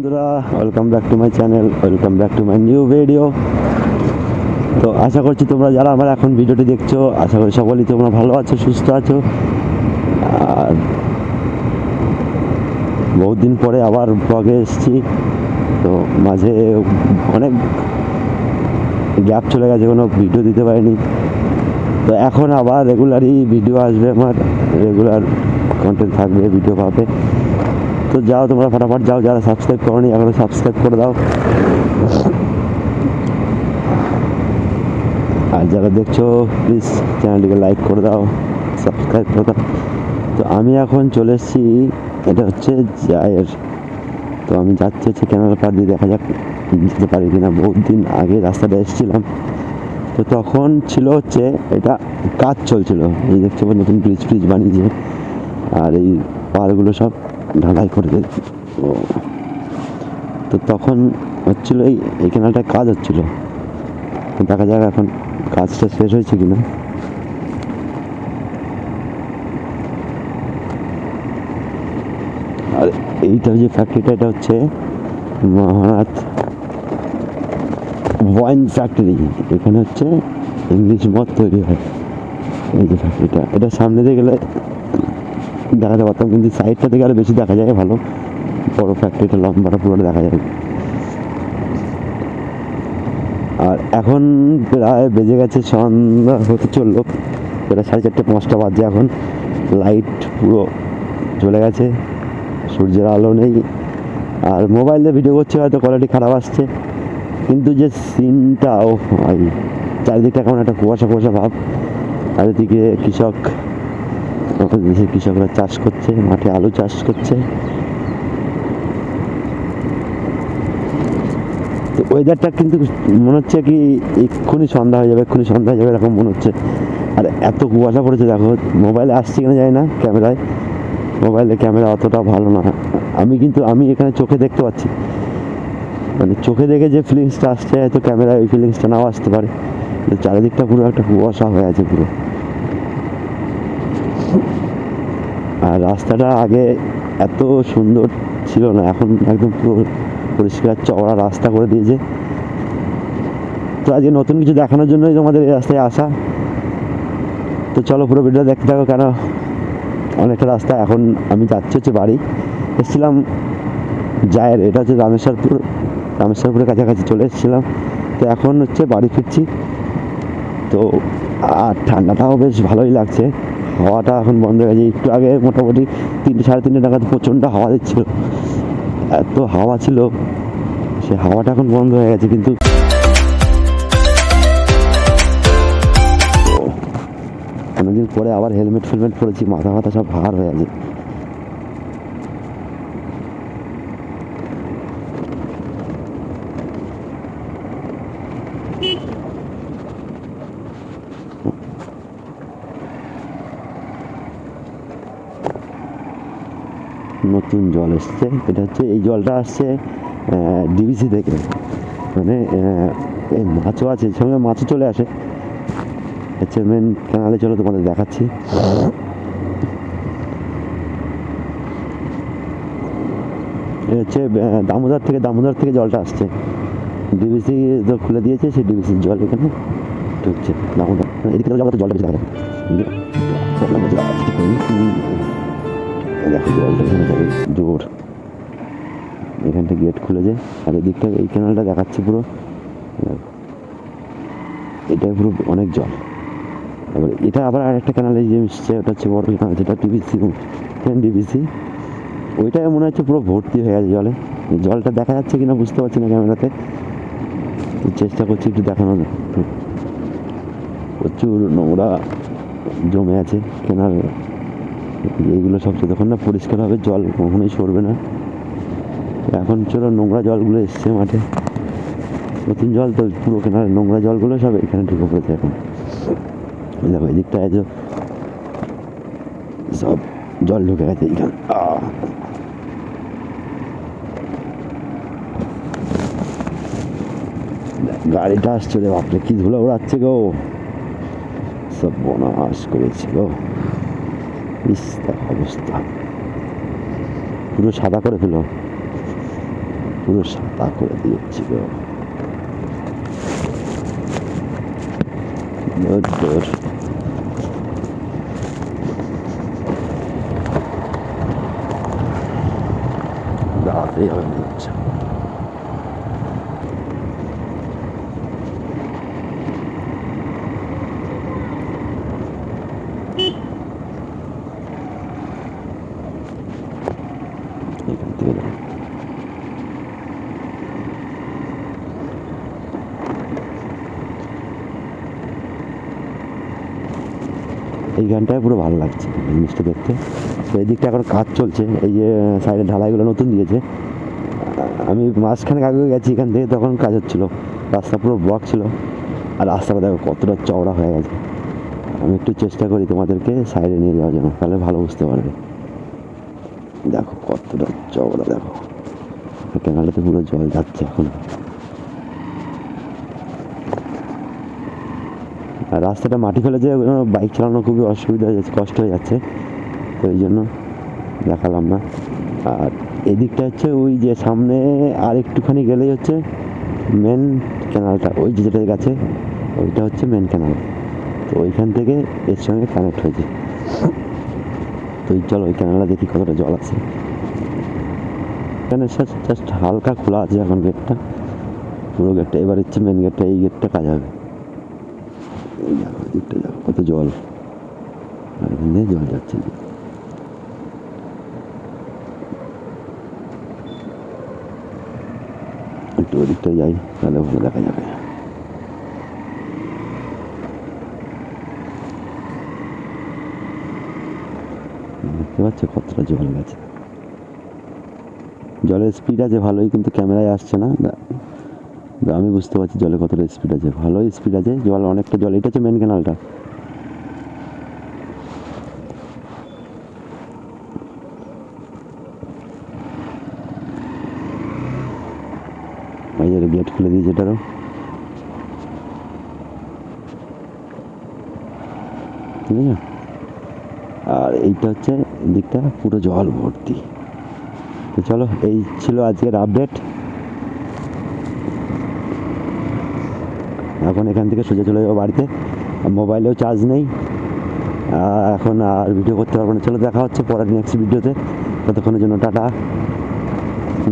বন্ধুরা, welcome back to my channel, welcome back to my new video. তো আশা করছি তোমরা যারা আমার এখন ভিডিওটি দেখছো, আশা করি সকলেই তোমরা ভালো আছো, সুস্থ আছো। আর বহুত দিন পরে আবার ব্লগে এসেছি, তো মাঝে অনেক গ্যাপ চলে গেছে, কোনো ভিডিও দিতে পারিনি। তো এখন আবার রেগুলারই ভিডিও আসবে, আমার রেগুলার কন্টেন্ট থাকবে, ভিডিও পাবে। তো যাও তোমরা ফটাফট যাও, যারা সাবস্ক্রাইব করোনি এখনো সাবস্ক্রাইব করে দাও, আর যারা দেখছো প্লিজ চ্যানেলটিকে লাইক করে দাও, সাবস্ক্রাইব করে দাও। তো আমি এখন চলে এসেছি, এটা হচ্ছে জায়ের। তো আমি যাচ্ছি হচ্ছে ক্যানাল পার দিয়ে, দেখা যাক যেতে পারি কিনা। বহুত দিন আগে রাস্তাটা এসেছিলাম, তো তখন ছিল হচ্ছে এটা কাজ চলছিল, এই দেখছো নতুন ব্রিজ ফ্রিজ বানিয়েছে, আর এই পাহাড়গুলো সব ঢালাই করে দিয়েছে। তো তখন হচ্ছিলো এই ক্যানালটায় কাজ হচ্ছিলো, দেখা যাক এখন কাজটা শেষ হয়েছে কিনা। আর এইটা যে ফ্যাক্টরিটা, এটা হচ্ছে মহানাথ ওয়াইন ফ্যাক্টরি। এখানে হচ্ছে ইংলিশ মদ তৈরি হয়। এই যে ফ্যাক্টরিটা, এটা সামনে দিয়ে গেলে দেখাতে পারতাম, কিন্তু সাইডটা থেকে আরো বেশি দেখা যায়, ভালো বড় ফ্যাক্টরিটা, লম্বাটা পুরোটা দেখা যায়। আর এখন প্রায় বেজে গেছে, সন্ধ্যা হতে চললো, প্রায় 4:30-5টা বাজে। এখন লাইট পুরো চলে গেছে, সূর্যের আলো নেই। আর মোবাইলে ভিডিও করছে, হয়তো কোয়ালিটি খারাপ আসছে, কিন্তু যে সিনটা, ও ভাই, চারিদিকটা কেমন একটা কুয়াশা কুয়াশা ভাব। চারিদিকে কৃষক, আমাদের দেশের কৃষকরা চাষ করছে, মাঠে আলু চাষ করছে। তো ওয়েদারটা কিন্তু মনে হচ্ছে কি এক্ষুনি সন্ধ্যা হয়ে যাবে, এক্ষুনি সন্ধ্যা হয়ে যাবে এরকম মনে হচ্ছে। আর এত কুয়াশা পড়েছে দেখো, মোবাইলে আসছে কিনা যায় না, ক্যামেরায়, মোবাইলে ক্যামেরা অতটা ভালো না। আমি এখানে চোখে দেখতে পাচ্ছি, মানে চোখে দেখে যে ফিলিংসটা আসছে, হয়তো ক্যামেরায় ওই ফিলিংসটা নাও আসতে পারে। চারিদিকটা পুরো একটা কুয়াশা হয়ে আছে পুরো। আর রাস্তাটা আগে এত সুন্দর ছিল না, এখন একদম পুরো পরিষ্কার চওড়া রাস্তা করে দিয়েছে। তো আজকে নতুন কিছু দেখানোর জন্যই তোমাদের এই রাস্তায় আসা। তো চলো পুরো ভিডিও দেখতে থাকো, কেন অনেকটা রাস্তা। এখন আমি যাচ্ছি হচ্ছে বাড়ি, এসেছিলাম জায়ের, এটা হচ্ছে রামেশ্বরপুরের কাছাকাছি চলে এসেছিলাম। তো এখন হচ্ছে বাড়ি ফিরছি। তো আর ঠান্ডাটাও বেশ ভালোই লাগছে, হাওয়াটা এখন বন্ধ হয়ে গেছে। একটু আগে মোটামুটি 3-3:30 নাগাদ প্রচণ্ড হাওয়া দিচ্ছিল, এত হাওয়া ছিল, সে হাওয়াটা এখন বন্ধ হয়ে গেছে। কিন্তু অনেকদিন পরে আবার হেলমেট ফেলমেট পরেছি, মাথা মাথা সব ভার হয়ে আছে। নতুন জল এসছে, এটা হচ্ছে, এই জলটা আসছে ডিভিসি থেকে, মানে এই মাছও আছে, সঙ্গে মাছও চলে আসে হচ্ছে মেন ক্যানালে। চলো তোমাদের দেখাচ্ছি। হচ্ছে দামোদর থেকে জলটা আসছে, ডিভিসি তো খুলে দিয়েছে, সেই ডিভিসির জল এখানে ঢুকছে দামোদর। এদিকে জলটা বেশি দেখা যায়, দেখো জলটা এখানে যাবে জোর, এখানটা গেট খুলেছে। আর এদিকটা এই ক্যানালটা দেখাচ্ছে পুরো, এটা পুরো অনেক জল। এবার এটা আবার আরেকটা ক্যানালে যে মিশছে, ওটা হচ্ছে বড় ক্যানাল, যেটা ডিভিসি, ওইটাই মনে হচ্ছে পুরো ভর্তি হয়ে গেছে জলে। জলটা দেখা যাচ্ছে কিনা বুঝতে পারছি না ক্যামেরাতে, চেষ্টা করছি একটু দেখানো। প্রচুর নোংরা জমে আছে কেনাল, এইগুলো সব যতক্ষণ না পরিষ্কার হবে জল কখনোই সরবে না। এখন চলো নোংরা জলগুলো এসছে মাঠে, নতুন জল তো পুরো কেনালের নোংরা জলগুলো সব এখানে ঢুকে পড়েছে। এখন দেখো এদিকটা আছে, সব জল ঢুকে গেছে এখানে। গাড়িটা আসছে রে বাপরে, কি ধুলো ওড়াচ্ছে গো, সব বনাশ করেছে গো, অবস্থা পুরো সাদা করে ফেলো। পুরো সাদা করে দিয়েছিল। দাঁড়াতেই হবে মনে হচ্ছে। এখান থেকে এই গানটায় পুরো ভালো লাগছে জিনিসটা দেখতে। তো এই দিকটা এখন কাজ চলছে, এই যে সাইডের ঢালাইগুলো নতুন দিয়েছে। আমি মাঝখানে আগে গেছি এখান থেকে, তখন কাজ হচ্ছিলো, রাস্তা পুরো ব্লক ছিল। আর রাস্তাটা দেখো কতটা চওড়া হয়ে গেছে। আমি একটু চেষ্টা করি তোমাদেরকে সাইডে নিয়ে যাওয়ার জন্য, তাহলে ভালো বুঝতে পারবে। দেখো কতটা চওড়া, দেখো ক্যামেরাতে পুরো জল যাচ্ছে এখন। আর রাস্তাটা মাটি ফেলে যে বাইক চালানো খুবই অসুবিধা হয়ে যাচ্ছে, কষ্ট হয়ে যাচ্ছে, তো এই জন্য দেখালাম না। আর এদিকটা হচ্ছে ওই যে সামনে আর একটুখানি গেলেই হচ্ছে মেন ক্যানালটা, ওই যে যেটা গেছে ওইটা হচ্ছে মেন ক্যানাল। তো ওইখান থেকে এর সঙ্গে কানেক্ট হয়েছে। তো চলো ওই ক্যানালটা দেখি কতটা জল আছে। এখানে জাস্ট হালকা খোলা আছে এখন গেটটা, পুরো গেটটা। এবার হচ্ছে মেন গেটটা, এই গেটটা কাজ হবে। এই দেখো দিকটা দেখো কত জল, আর এখান দিয়ে জল যাচ্ছে। একটু ওদিকটা যাই, তাহলে ভালো দেখা যাবে। দেখতে পাচ্ছ কতটা জল গেছে। জলের স্পিড আছে ভালোই, কিন্তু ক্যামেরায় আসছে না। আমি বুঝতে পারছি জলে কতটা স্পিড আছে, ভালোই স্পিড আছে জল, অনেকটা জল। এটা হচ্ছে মেন ক্যানালটা। এই যে গেট খুলে দিয়েছে এটারও। ঠিক আছে, আর এইটা হচ্ছে দিকটা পুরো জল ভর্তি। তো চলো, এই ছিল আজকের আপডেট। এখন এখান থেকে সোজা চলে যাবো বাড়িতে। মোবাইলেও চার্জ নেই, এখন আর ভিডিও করতে পারবো না। চলো দেখা হচ্ছে পরের নেক্সট ভিডিওতে। ততক্ষণের জন্য টাটা,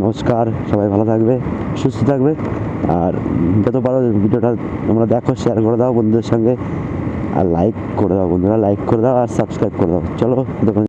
নমস্কার। সবাই ভালো থাকবে, সুস্থ থাকবে। আর যত পারো ভিডিওটা তোমরা দেখো, শেয়ার করে দাও বন্ধুদের সঙ্গে, আর লাইক করে দাও বন্ধুরা, লাইক করে দাও আর সাবস্ক্রাইব করে দাও। চলো ততক্ষণ।